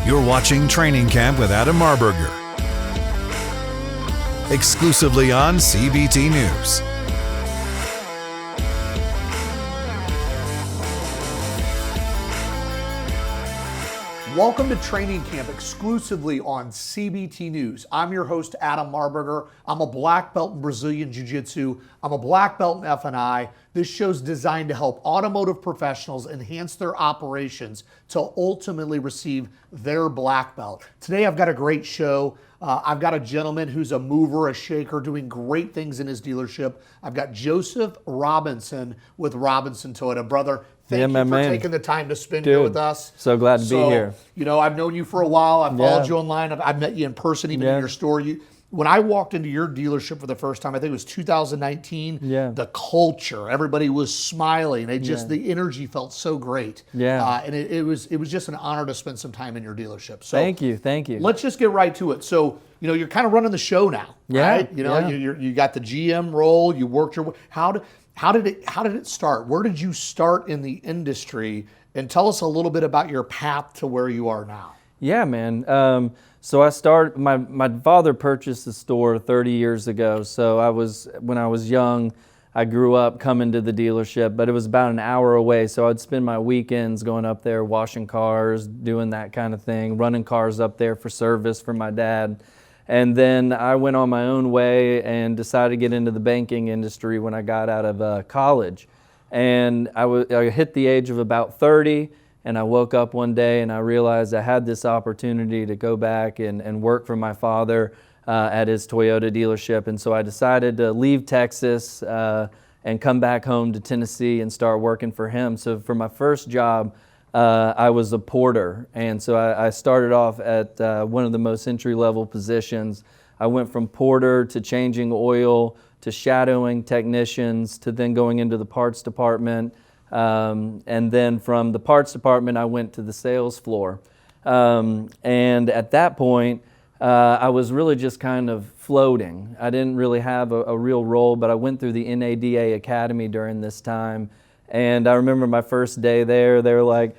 You're watching Training Camp with Adam Marburger, exclusively on CBT News. Welcome to Training Camp, exclusively on CBT News. I'm your host, Adam Marburger. I'm a black belt in Brazilian Jiu-Jitsu. I'm a black belt in F&I. This show's designed to help automotive professionals enhance their operations to ultimately receive their black belt. Today, I've got a great show. I've got a gentleman who's a mover, a shaker, doing great things in his dealership. I've got Joseph Robinson with Robinson Toyota. Brother, thank you for taking the time to spend here with us. So glad to be here. You know, I've known you for a while. I've followed you online. I've met you in person, even in your store. When I walked into your dealership for the first time, I think it was 2019, the culture, everybody was smiling. It just, the energy felt so great. And it was just an honor to spend some time in your dealership. So thank you. Let's just get right to it. So, you know, you're kind of running the show now, right? You know, you got the GM role, you worked your way. How did it start? Where did you start in the industry? And tell us a little bit about your path to where you are now. Yeah, man. So I started, my father purchased the store 30 years ago. So when I was young, I grew up coming to the dealership, but it was about an hour away. So I'd spend my weekends going up there, washing cars, doing that kind of thing, running cars up there for service for my dad. And then I went on my own way and decided to get into the banking industry when I got out of college. And I hit the age of about 30, and I woke up one day and I realized I had this opportunity to go back and work for my father at his Toyota dealership. And so I decided to leave Texas and come back home to Tennessee and start working for him. So for my first job, I was a porter, and so I started off at one of the most entry-level positions. I went from porter to changing oil to shadowing technicians to then going into the parts department, and then from the parts department I went to the sales floor. And at that point, I was really just kind of floating. I didn't really have a real role, but I went through the NADA Academy during this time. And I remember my first day there, they were like,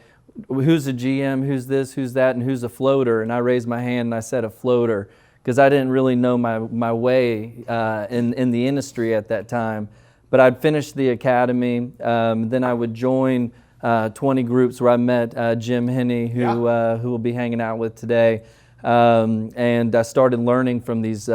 who's a GM, who's this, who's that, and who's a floater? And I raised my hand and I said a floater, because I didn't really know my way in the industry at that time. But I'd finished the academy, then I would join 20 groups where I met Jim Henney, who we'll be hanging out with today. And I started learning from these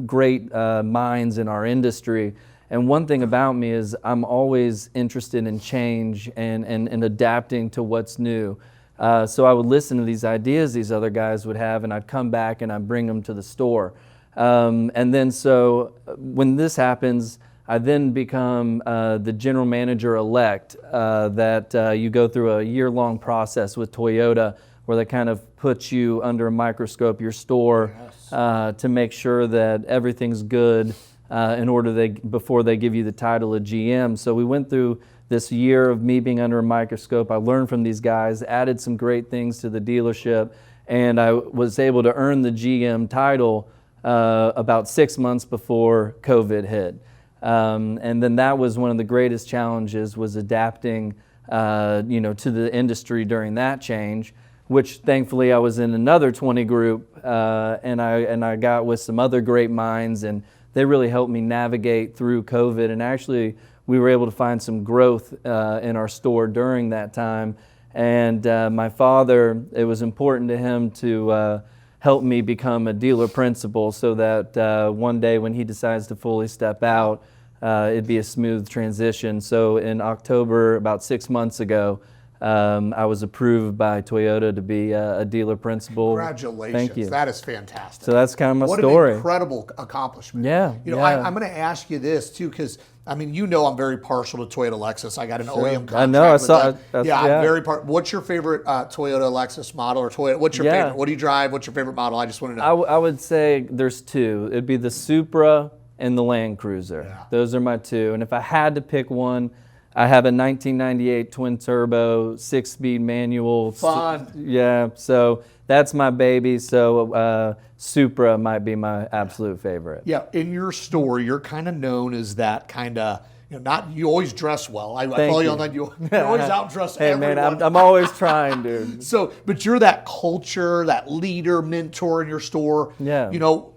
great minds in our industry. And one thing about me is I'm always interested in change and adapting to what's new. So I would listen to these ideas these other guys would have, and I'd come back and I'd bring them to the store. And then so when this happens, I then become the general manager-elect that you go through a year-long process with Toyota where they kind of put you under a microscope, your store, to make sure that everything's good. Before they give you the title of GM. So we went through this year of me being under a microscope. I learned from these guys, added some great things to the dealership, and I was able to earn the GM title about 6 months before COVID hit. And then that was one of the greatest challenges, was adapting to the industry during that change, which thankfully I was in another 20 group, and I got with some other great minds, and they really helped me navigate through COVID. And actually, we were able to find some growth in our store during that time. And my father, it was important to him to help me become a dealer principal so that one day when he decides to fully step out, it'd be a smooth transition. So in October, about 6 months ago, I was approved by Toyota to be a dealer principal. Congratulations. Thank you. That is fantastic. So that's kind of my what story. What an incredible accomplishment. Yeah. You know, I'm going to ask you this too, because I mean, you know, I'm very partial to Toyota Lexus. I got an OEM contract. I know. I saw. I'm very What's your favorite Toyota Lexus model, or Toyota? What's your favorite? What do you drive? What's your favorite model? I just want to know. I would say there's two. It'd be the Supra and the Land Cruiser. Yeah. Those are my two. And if I had to pick one, I have a 1998 twin turbo, 6-speed manual. Fun. Yeah, so that's my baby. So Supra might be my absolute favorite. Yeah, in your store, you're kind of known as that kind of not you always dress well. I Thank follow you you. on that. You're always outdressed Hey everyone. man, I'm always trying, dude. So, but you're that culture, that leader, mentor in your store. Yeah.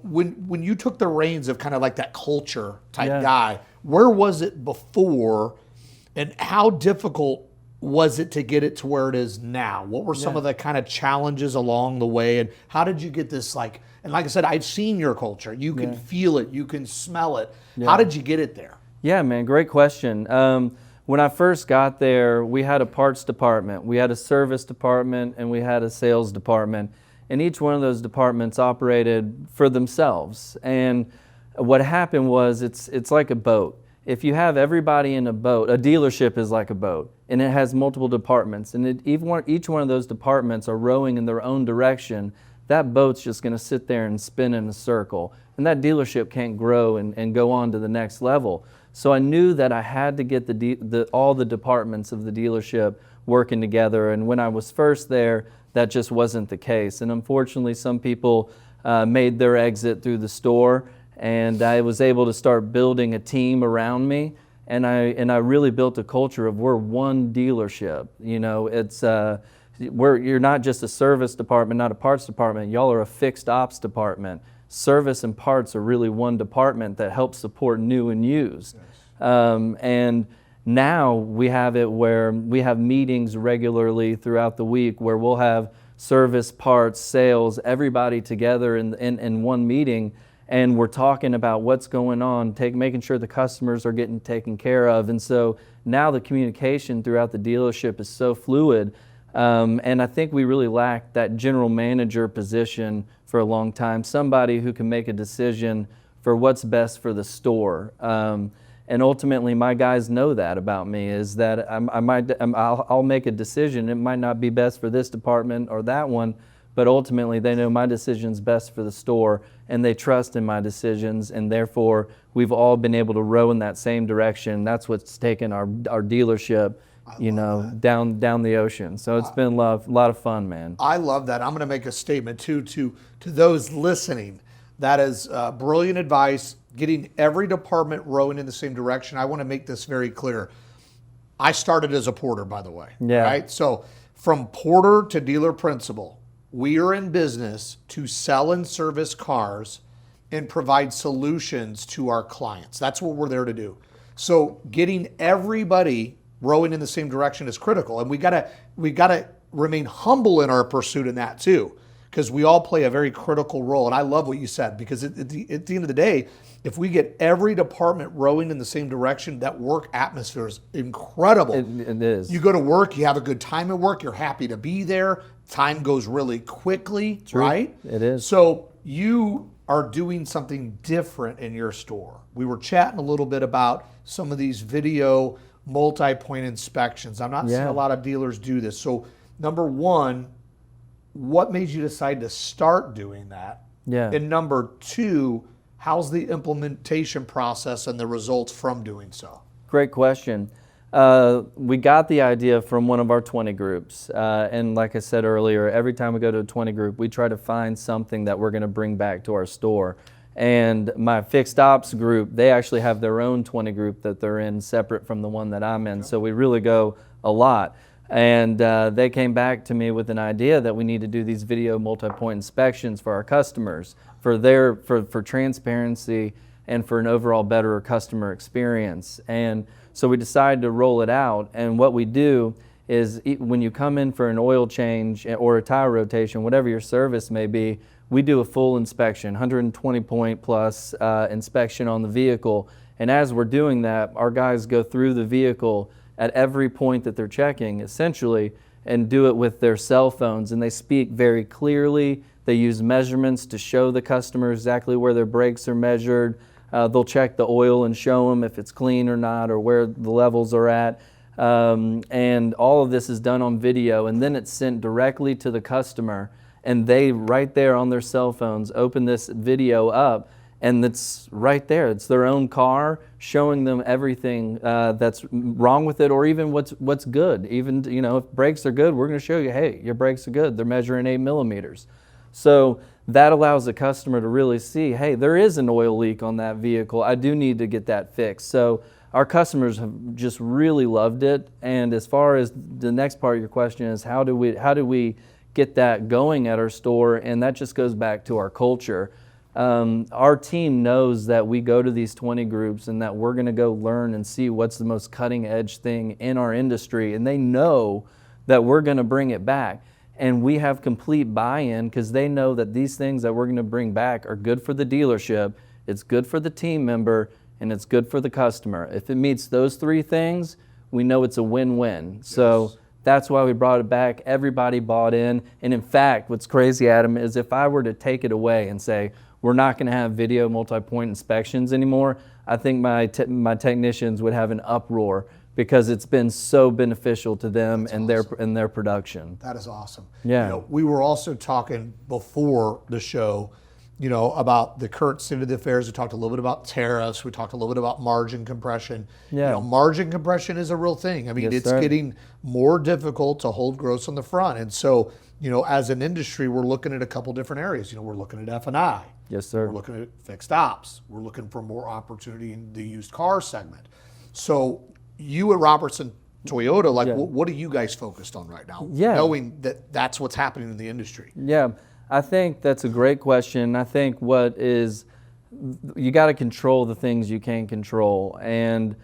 When you took the reins of kind of like that culture type Yeah. guy, where was it before, and how difficult was it to get it to where it is now? What were some of the kind of challenges along the way, and how did you get this and like I said, I've seen your culture. You can feel it, you can smell it. How did you get it there? Yeah, man, great question. When I first got there, we had a parts department, we had a service department, and we had a sales department. And each one of those departments operated for themselves. And what happened was it's like a boat. If you have everybody in a boat, a dealership is like a boat, and it has multiple departments, and each one of those departments are rowing in their own direction, that boat's just going to sit there and spin in a circle, and that dealership can't grow and go on to the next level. So I knew that I had to get all the departments of the dealership working together, and when I was first there, that just wasn't the case. And unfortunately, some people made their exit through the store, and I was able to start building a team around me, and I really built a culture of we're one dealership. You're not just a service department, not a parts department. Y'all are a fixed ops department. Service and parts are really one department that helps support new and used. Yes. And now we have it where we have meetings regularly throughout the week where we'll have service, parts, sales, everybody together in one meeting, and we're talking about what's going on, making sure the customers are getting taken care of. And so now the communication throughout the dealership is so fluid. And I think we really lacked that general manager position for a long time, somebody who can make a decision for what's best for the store. And ultimately, my guys know that about me, is that I'll make a decision. It might not be best for this department or that one, but ultimately they know my decision's best for the store, and they trust in my decisions, and therefore we've all been able to row in that same direction. That's what's taken our dealership down the ocean. So it's been a lot of fun, man. I love that. I'm going to make a statement too to those listening. That is brilliant advice, getting every department rowing in the same direction. I want to make this very clear. I started as a porter, by the way. Yeah. Right? So from porter to dealer principal, we are in business to sell and service cars and provide solutions to our clients. That's what we're there to do. So getting everybody rowing in the same direction is critical, and we gotta remain humble in our pursuit in that too, because we all play a very critical role. And I love what you said, because at the end of the day, if we get every department rowing in the same direction, that work atmosphere is incredible. It is. You go to work, you have a good time at work, you're happy to be there. Time goes really quickly, True. right? It is. So you are doing something different in your store. We were chatting a little bit about some of these video multi-point inspections. I'm not seeing a lot of dealers do this. So number one, what made you decide to start doing that? Yeah. And number two, how's the implementation process and the results from doing so? Great question. We got the idea from one of our 20 groups. And like I said earlier, every time we go to a 20 group, we try to find something that we're going to bring back to our store. And my fixed ops group, they actually have their own 20 group that they're in, separate from the one that I'm in. So we really go a lot. And they came back to me with an idea that we need to do these video multi-point inspections for our customers, for transparency and for an overall better customer experience. And so we decided to roll it out. And what we do is when you come in for an oil change or a tire rotation, whatever your service may be, we do a full inspection, 120 point plus inspection on the vehicle. And as we're doing that, our guys go through the vehicle at every point that they're checking, essentially, and do it with their cell phones. And they speak very clearly. They use measurements to show the customer exactly where their brakes are measured. They'll check the oil and show them if it's clean or not, or where the levels are at. And all of this is done on video, and then it's sent directly to the customer. And they, right there on their cell phones, open this video up, and it's right there. It's their own car showing them everything that's wrong with it, or even what's good. Even, if brakes are good, we're going to show you, hey, your brakes are good. They're measuring 8 millimeters. So that allows the customer to really see, hey, there is an oil leak on that vehicle. I do need to get that fixed. So our customers have just really loved it. And as far as the next part of your question is, how do we get that going at our store? And that just goes back to our culture. Our team knows that we go to these 20 groups and that we're going to go learn and see what's the most cutting edge thing in our industry. And they know that we're going to bring it back. And we have complete buy-in because they know that these things that we're going to bring back are good for the dealership, it's good for the team member, and it's good for the customer. If it meets those three things, we know it's a win-win. Yes. So that's why we brought it back. Everybody bought in. And in fact, what's crazy, Adam, is if I were to take it away and say, we're not going to have video multi-point inspections anymore, I think my technicians would have an uproar because it's been so beneficial to them and their production. That is awesome. Yeah. You know, we were also talking before the show, you know, about the current state of the affairs. We talked a little bit about tariffs. We talked a little bit about margin compression. Yeah. You know, margin compression is a real thing. I mean, Yes, it's sir. getting more difficult to hold gross on the front. And so, you know, as an industry, we're looking at a couple different areas. You know, we're looking at F&I. Yes, sir. We're looking at fixed ops. We're looking for more opportunity in the used car segment. So you at Robertson Toyota, like, Yeah. what are you guys focused on right now? Yeah. Knowing that that's what's happening in the industry. Yeah, I think that's a great question. I think you got to control the things you can control, and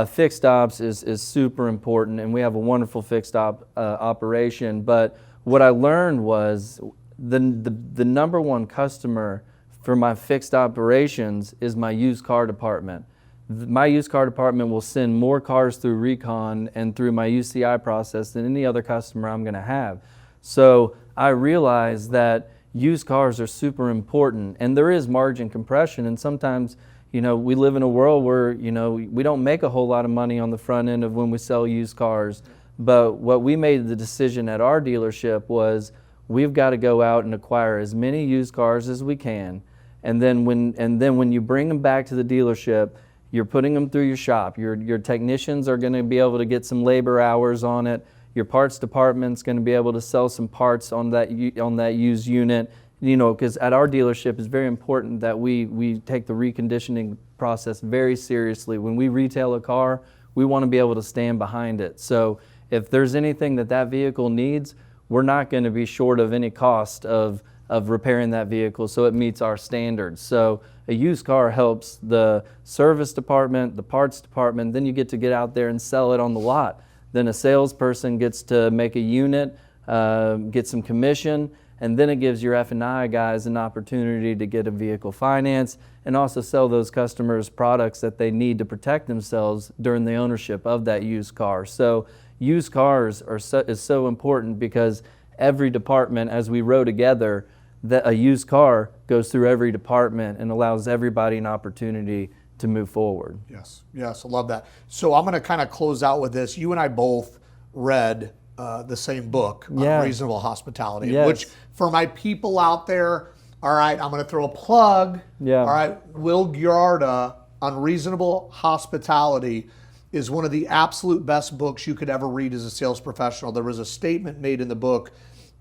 fixed ops is super important, and we have a wonderful fixed operation. But what I learned was the number one customer for my fixed operations is my used car department. My used car department will send more cars through recon and through my UCI process than any other customer I'm going to have. So I realized that used cars are super important, and there is margin compression. And sometimes, you know, we live in a world where, you know, we don't make a whole lot of money on the front end of when we sell used cars. But what we made the decision at our dealership was we've got to go out and acquire as many used cars as we can. And then when you bring them back to the dealership, you're putting them through your shop. Your technicians are going to be able to get some labor hours on it. Your parts department's going to be able to sell some parts on that used unit. You know, because at our dealership, it's very important that we take the reconditioning process very seriously. When we retail a car, we want to be able to stand behind it. So if there's anything that vehicle needs, we're not going to be short of any cost of repairing that vehicle so it meets our standards. So a used car helps the service department, the parts department, then you get out there and sell it on the lot. Then a salesperson gets to make a unit, get some commission, and then it gives your F&I guys an opportunity to get a vehicle finance and also sell those customers products that they need to protect themselves during the ownership of that used car. So used cars is so important because every department, as we row together, that a used car goes through every department and allows everybody an opportunity to move forward. Yes, I love that. So I'm going to kind of close out with this. You and I both read the same book, Yeah. Unreasonable Hospitality, Yes. which for my people out there, all right, I'm going to throw a plug. Yeah. All right, Will Giarda, Unreasonable Hospitality is one of the absolute best books you could ever read as a sales professional. There was a statement made in the book,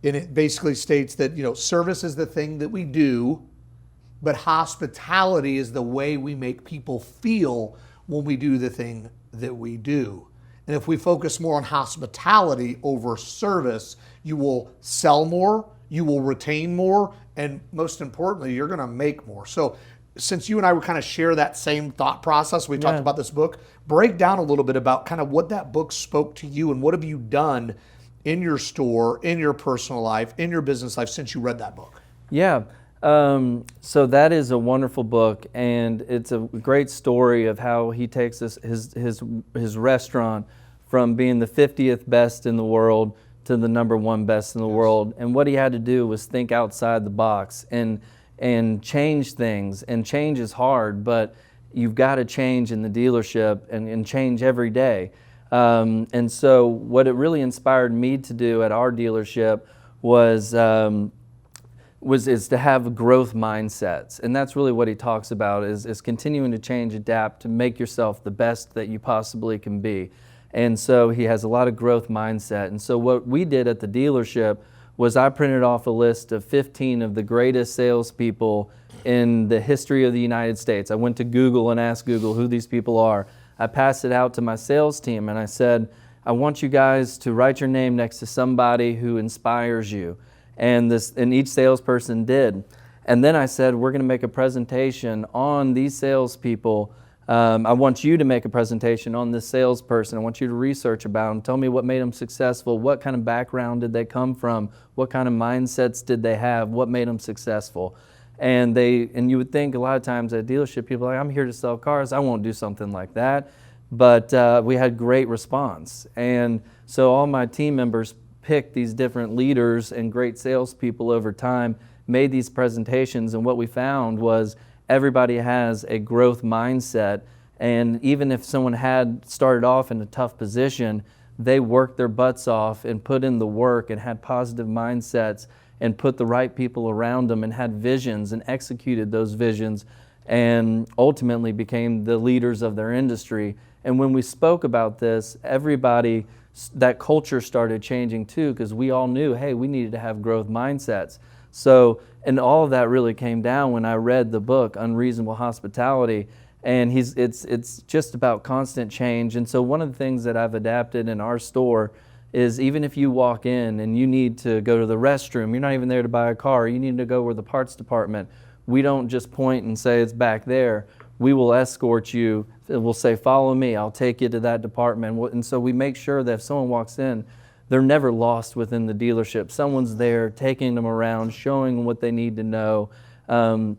and it basically states that, you know, service is the thing that we do, but hospitality is the way we make people feel when we do the thing that we do. And if we focus more on hospitality over service, you will sell more, you will retain more, and most importantly, you're going to make more. So since you and I would kind of share that same thought process, we talked about this book, break down a little bit about kind of what that book spoke to you and what have you done in your store, in your personal life, in your business life since you read that book? Yeah. So that is a wonderful book, and it's a great story of how he takes his restaurant from being the 50th best in the world to the #1 best in the world. And what he had to do was think outside the box and change things. And change is hard, but you've got to change in the dealership and change every day. And so what it really inspired me to do at our dealership was to have growth mindsets. And that's really what he talks about is continuing to change, adapt, to make yourself the best that you possibly can be. And so he has a lot of growth mindset. And so what we did at the dealership was I printed off a list of 15 of the greatest salespeople in the history of the United States. I went to Google and asked Google who these people are. I passed it out to my sales team and I said, I want you guys to write your name next to somebody who inspires you. And each salesperson did. And then I said, we're going to make a presentation on these salespeople. I want you to make a presentation on this salesperson. I want you to research about them. Tell me what made them successful. What kind of background did they come from? What kind of mindsets did they have? What made them successful? And you would think a lot of times at a dealership, people are like, I'm here to sell cars. I won't do something like that. But we had great response. And so all my team members picked these different leaders and great salespeople over time, made these presentations, and what we found was everybody has a growth mindset, and even if someone had started off in a tough position, they worked their butts off and put in the work and had positive mindsets and put the right people around them and had visions and executed those visions and ultimately became the leaders of their industry. And when we spoke about this, everybody, that culture started changing too, because we all knew, hey, we needed to have growth mindsets. So, and all of that really came down when I read the book, Unreasonable Hospitality, and it's just about constant change. And so one of the things that I've adapted in our store is even if you walk in and you need to go to the restroom, you're not even there to buy a car, you need to go where the parts department, we don't just point and say it's back there. We will escort you. We'll say, follow me, I'll take you to that department. And so we make sure that if someone walks in, they're never lost within the dealership. Someone's there taking them around, showing them what they need to know, and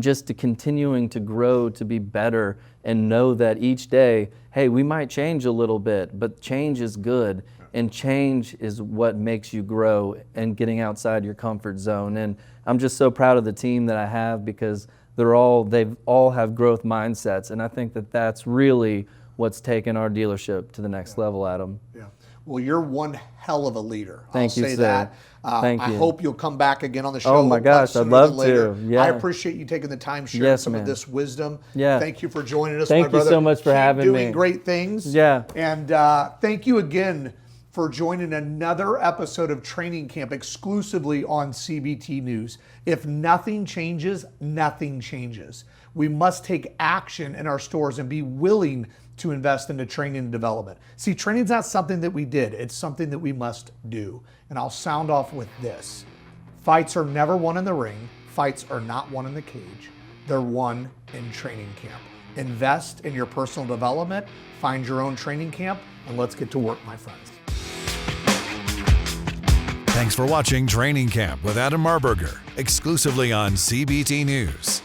just to continuing to grow, to be better, and know that each day, hey, we might change a little bit, but change is good, and change is what makes you grow and getting outside your comfort zone. And I'm just so proud of the team that I have because they all have growth mindsets, and I think that that's really what's taken our dealership to the next level, Adam. Yeah. Well, you're one hell of a leader. Thank you, I'll say sir. that. Thank you. I hope you'll come back again on the show. Oh my gosh, sooner I'd love than later. to. Yeah. I appreciate you taking the time sharing Yes, some man. of this wisdom. Yeah. Thank you for joining us, Thank my brother. you so much for Keep having doing me. great things. Yeah. And thank you again for joining another episode of Training Camp exclusively on CBT News. If nothing changes, nothing changes. We must take action in our stores and be willing to invest into training and development. See, training's not something that we did, it's something that we must do. And I'll sound off with this. Fights are never won in the ring, fights are not won in the cage, they're won in training camp. Invest in your personal development, find your own training camp, and let's get to work, my friends. Thanks for watching Training Camp with Adam Marburger, exclusively on CBT News.